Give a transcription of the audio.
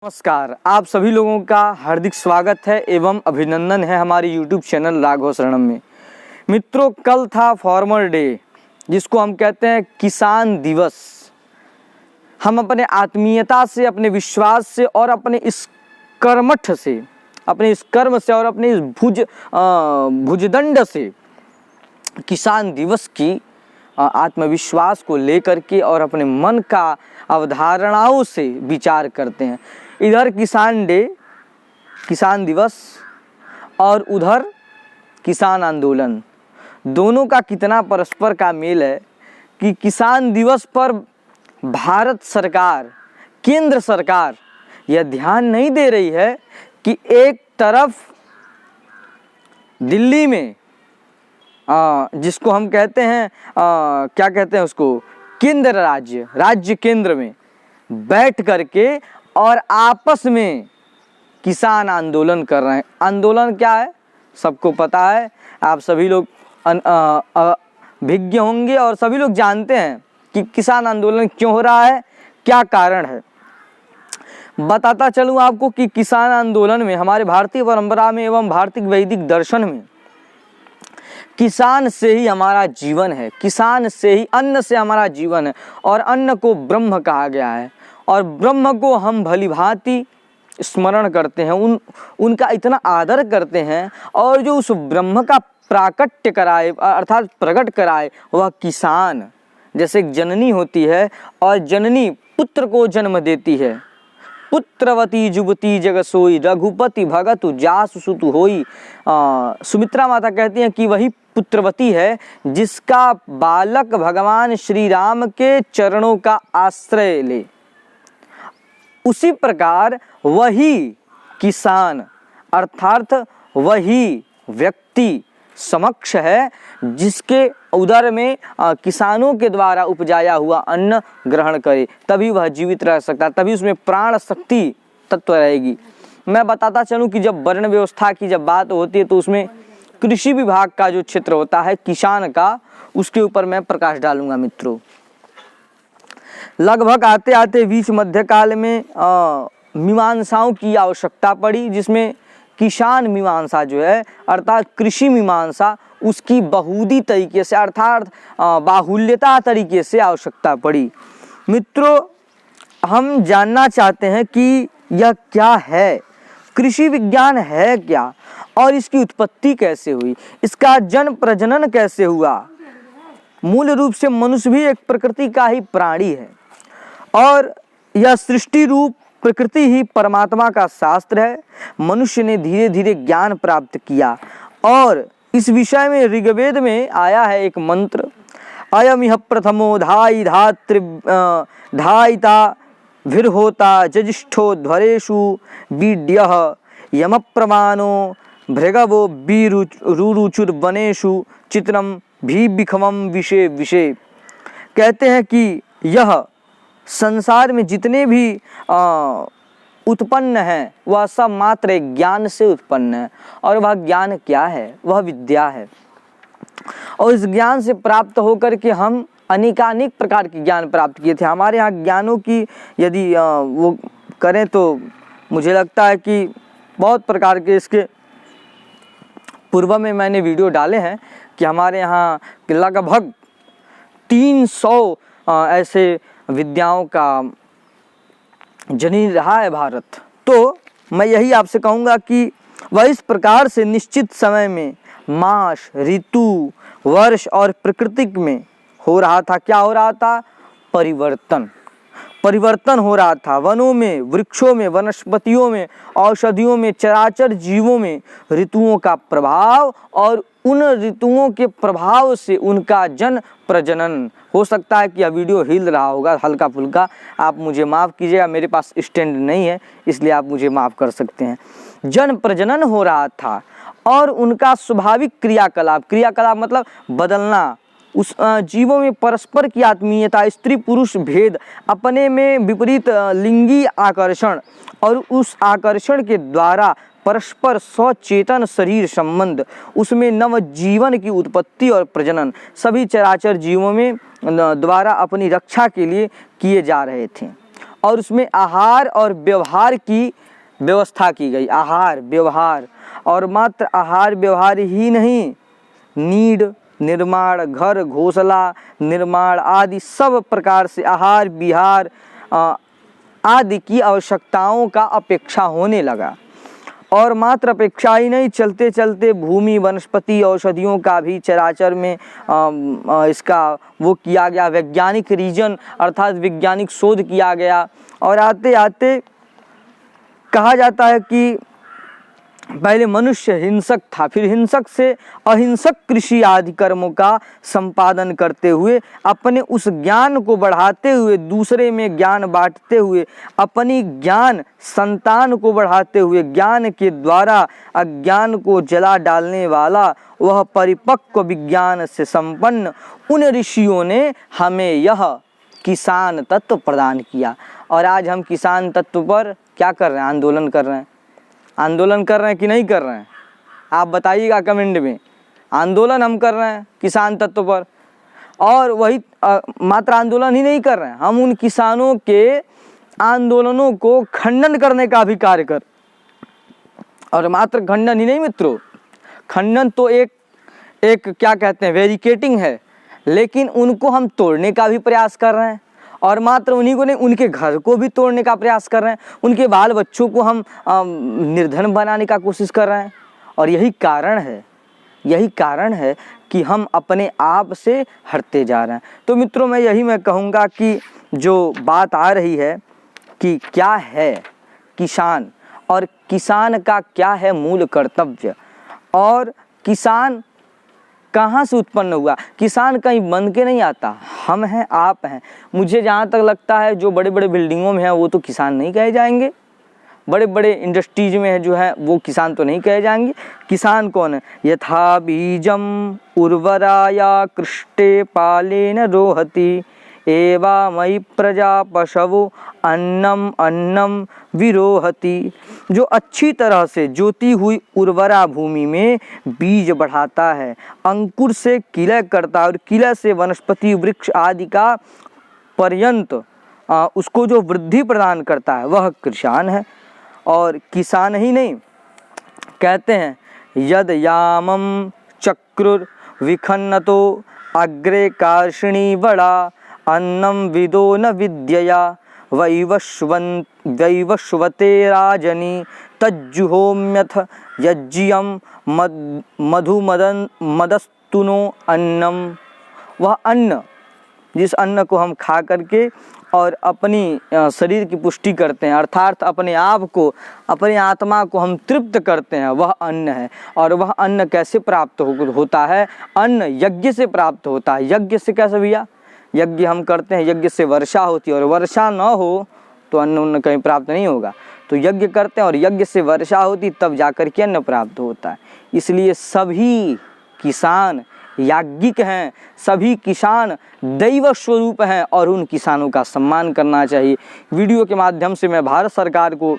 नमस्कार, आप सभी लोगों का हार्दिक स्वागत है एवं अभिनंदन है हमारे YouTube चैनल राघव शरणम में। मित्रों, कल था फार्मर डे, जिसको हम कहते हैं किसान दिवस। हम अपने आत्मीयता से, अपने विश्वास से और अपने इस कर्मठ से, अपने इस कर्म से और अपने इस भुजदंड से किसान दिवस की आत्मविश्वास को लेकर के और अपने मन का अवधारणाओं से विचार करते हैं। इधर किसान डे, किसान दिवस और उधर किसान आंदोलन, दोनों का कितना परस्पर का मेल है कि किसान दिवस पर भारत सरकार, केंद्र सरकार यह ध्यान नहीं दे रही है कि एक तरफ दिल्ली में जिसको हम कहते हैं क्या कहते हैं उसको, केंद्र राज्य केंद्र में बैठ करके और आपस में किसान आंदोलन कर रहे हैं। आंदोलन क्या है सबको पता है, आप सभी लोग विज्ञ होंगे और सभी लोग जानते हैं कि किसान आंदोलन क्यों हो रहा है, क्या कारण है। बताता चलूँ आपको कि किसान आंदोलन में हमारे भारतीय परंपरा में एवं भारतीय वैदिक दर्शन में किसान से ही हमारा जीवन है, किसान से ही, अन्न से हमारा जीवन है और अन्न को ब्रह्म कहा गया है और ब्रह्म को हम भली भांति स्मरण करते हैं, उनका इतना आदर करते हैं और जो उस ब्रह्म का प्राकट्य कराए अर्थात प्रकट कराए वह किसान। जैसे एक जननी होती है और जननी पुत्र को जन्म देती है, पुत्रवती जुबती जग सोई रघुपति भगतु जासु सुतु होई। सुमित्रा माता कहती हैं कि वही पुत्रवती है जिसका बालक भगवान श्री राम के चरणों का आश्रय ले। उसी प्रकार वही किसान अर्थात वही व्यक्ति समक्ष है जिसके उदर में किसानों के द्वारा उपजाया हुआ अन्न ग्रहण करे, तभी वह जीवित रह सकता है, तभी उसमें प्राण शक्ति तत्व रहेगी। मैं बताता चलूं कि जब वर्ण व्यवस्था की जब बात होती है तो उसमें कृषि विभाग का जो क्षेत्र होता है किसान का, उसके ऊपर मैं प्रकाश डालूंगा। मित्रों, लगभग आते आते बीच मध्यकाल में मीमांसाओं की आवश्यकता पड़ी, जिसमें किसान मीमांसा जो है अर्थात कृषि मीमांसा, उसकी बहुदी तरीके से अर्थात बाहुल्यता तरीके से आवश्यकता पड़ी। मित्रों, हम जानना चाहते हैं कि यह क्या है, कृषि विज्ञान है क्या और इसकी उत्पत्ति कैसे हुई, इसका जन्म प्रजनन कैसे हुआ। मूल रूप से मनुष्य भी एक प्रकृति का ही प्राणी है और यह सृष्टि रूप प्रकृति ही परमात्मा का शास्त्र है। मनुष्य ने धीरे धीरे ज्ञान प्राप्त किया और इस विषय में ऋग्वेद में आया है एक मंत्र, अयम इह प्रथमो धाई धातृ धायिता भिर्होता जजिष्ठो ध्वरेषु बीड्यः यम प्रमाणो भृगवो बीरुचुर वनेषु चित्रम भी बिखमम विषे विषे। कहते हैं कि यह संसार में जितने भी उत्पन्न हैं वह सब मात्र एक ज्ञान से उत्पन्न है और वह ज्ञान क्या है, वह विद्या है। और इस ज्ञान से प्राप्त होकर के हम अनेकानेक प्रकार के ज्ञान प्राप्त किए थे। हमारे यहाँ ज्ञानों की यदि वो करें तो मुझे लगता है कि बहुत प्रकार के, इसके पूर्व में मैंने वीडियो डाले हैं कि हमारे यहाँ लगभग 300 ऐसे विद्याओं का जनी रहा है भारत। तो मैं यही आपसे कहूँगा कि वह इस प्रकार से निश्चित समय में मास, ऋतु, वर्ष और प्रकृति में हो रहा था। क्या हो रहा था? परिवर्तन हो रहा था। वनों में, वृक्षों में, वनस्पतियों में, औषधियों में, चराचर जीवों में ऋतुओं का प्रभाव और उन ऋतुओं के प्रभाव से उनका जन प्रजनन। हो सकता है कि यह वीडियो हिल रहा होगा हल्का फुल्का, आप मुझे माफ़ कीजिएगा, मेरे पास स्टैंड नहीं है इसलिए आप मुझे माफ़ कर सकते हैं। जन प्रजनन हो रहा था और उनका स्वाभाविक क्रियाकलाप मतलब बदलना, उस जीवों में परस्पर की आत्मीयता, स्त्री पुरुष भेद, अपने में विपरीत लिंगी आकर्षण और उस आकर्षण के द्वारा परस्पर स्वचेतन शरीर संबंध, उसमें नव जीवन की उत्पत्ति और प्रजनन सभी चराचर जीवों में द्वारा अपनी रक्षा के लिए किए जा रहे थे। और उसमें आहार और व्यवहार की व्यवस्था की गई। आहार व्यवहार, और मात्र आहार व्यवहार ही नहीं, नीड निर्माण, घर घोंसला निर्माण आदि सब प्रकार से आहार विहार आदि की आवश्यकताओं का अपेक्षा होने लगा। और मात्र अपेक्षा ही नहीं, चलते चलते भूमि वनस्पति औषधियों का भी चराचर में इसका वो किया गया, वैज्ञानिक रीजन अर्थात वैज्ञानिक शोध किया गया। और आते आते कहा जाता है कि पहले मनुष्य हिंसक था, फिर हिंसक से अहिंसक कृषि आदि कर्मों का संपादन करते हुए अपने उस ज्ञान को बढ़ाते हुए, दूसरे में ज्ञान बांटते हुए, अपनी ज्ञान संतान को बढ़ाते हुए, ज्ञान के द्वारा अज्ञान को जला डालने वाला वह परिपक्व विज्ञान से संपन्न उन ऋषियों ने हमें यह किसान तत्व प्रदान किया। और आज हम किसान तत्व पर क्या कर रहे हैं? आंदोलन कर रहे हैं। आंदोलन कर रहे हैं कि नहीं कर रहे हैं? आप बताइएगा कमेंट में। आंदोलन हम कर रहे हैं किसान तत्व पर, और वही मात्र आंदोलन ही नहीं कर रहे हैं, हम उन किसानों के आंदोलनों को खंडन करने का भी कार्य कर। और मात्र खंडन ही नहीं मित्रों, खंडन तो एक क्या कहते हैं, वेरिकेटिंग है, लेकिन उनको हम तोड़ने का भी प्रयास कर रहे हैं। और मात्र उन्हीं को नहीं, उनके घर को भी तोड़ने का प्रयास कर रहे हैं, उनके बाल बच्चों को हम निर्धन बनाने का कोशिश कर रहे हैं। और यही कारण है कि हम अपने आप से हटते जा रहे हैं। तो मित्रों मैं कहूँगा कि जो बात आ रही है कि क्या है किसान, और किसान का क्या है मूल कर्तव्य, और किसान कहाँ से उत्पन्न हुआ। किसान कहीं बन के नहीं आता, हम हैं, आप हैं। मुझे जहाँ तक लगता है जो बड़े बड़े बिल्डिंगों में है वो तो किसान नहीं कहे जाएंगे, बड़े बड़े इंडस्ट्रीज में है जो है वो किसान तो नहीं कहे जाएंगे। किसान कौन है? यथा बीजम उर्वराया कृष्टे पालेन रोहति एवा मई प्रजा पशवो अन्नम अन्नम विरोहति। जो अच्छी तरह से जोती हुई उर्वरा भूमि में बीज बढ़ाता है, अंकुर से किलय करता है, और किलय से वनस्पति वृक्ष आदि का पर्यंत उसको जो वृद्धि प्रदान करता है वह किसान है। और किसान ही नहीं, कहते हैं यद यामम चक्रुर विखन्नतो अग्रे कार्षिणी बड़ा अन्नम विदो न विद्यया वैवस्वते राजनी तज्जुहोम्यथ यज्जियम मधुमदस्तुनो अन्नम। वह अन्न, जिस अन्न को हम खा करके और अपनी शरीर की पुष्टि करते हैं, अर्थात अपने आप को, अपनी आत्मा को हम तृप्त करते हैं, वह अन्न है। और वह अन्न कैसे प्राप्त होता है? अन्न यज्ञ से प्राप्त होता है। यज्ञ से कैसे भैया? यज्ञ हम करते हैं, यज्ञ से वर्षा होती है, और वर्षा न हो तो अन्न कहीं प्राप्त नहीं होगा। तो यज्ञ करते हैं और यज्ञ से वर्षा होती तब जाकर के अन्न प्राप्त होता है। इसलिए सभी किसान याज्ञिक हैं, सभी किसान दैव स्वरूप हैं, और उन किसानों का सम्मान करना चाहिए। वीडियो के माध्यम से मैं भारत सरकार को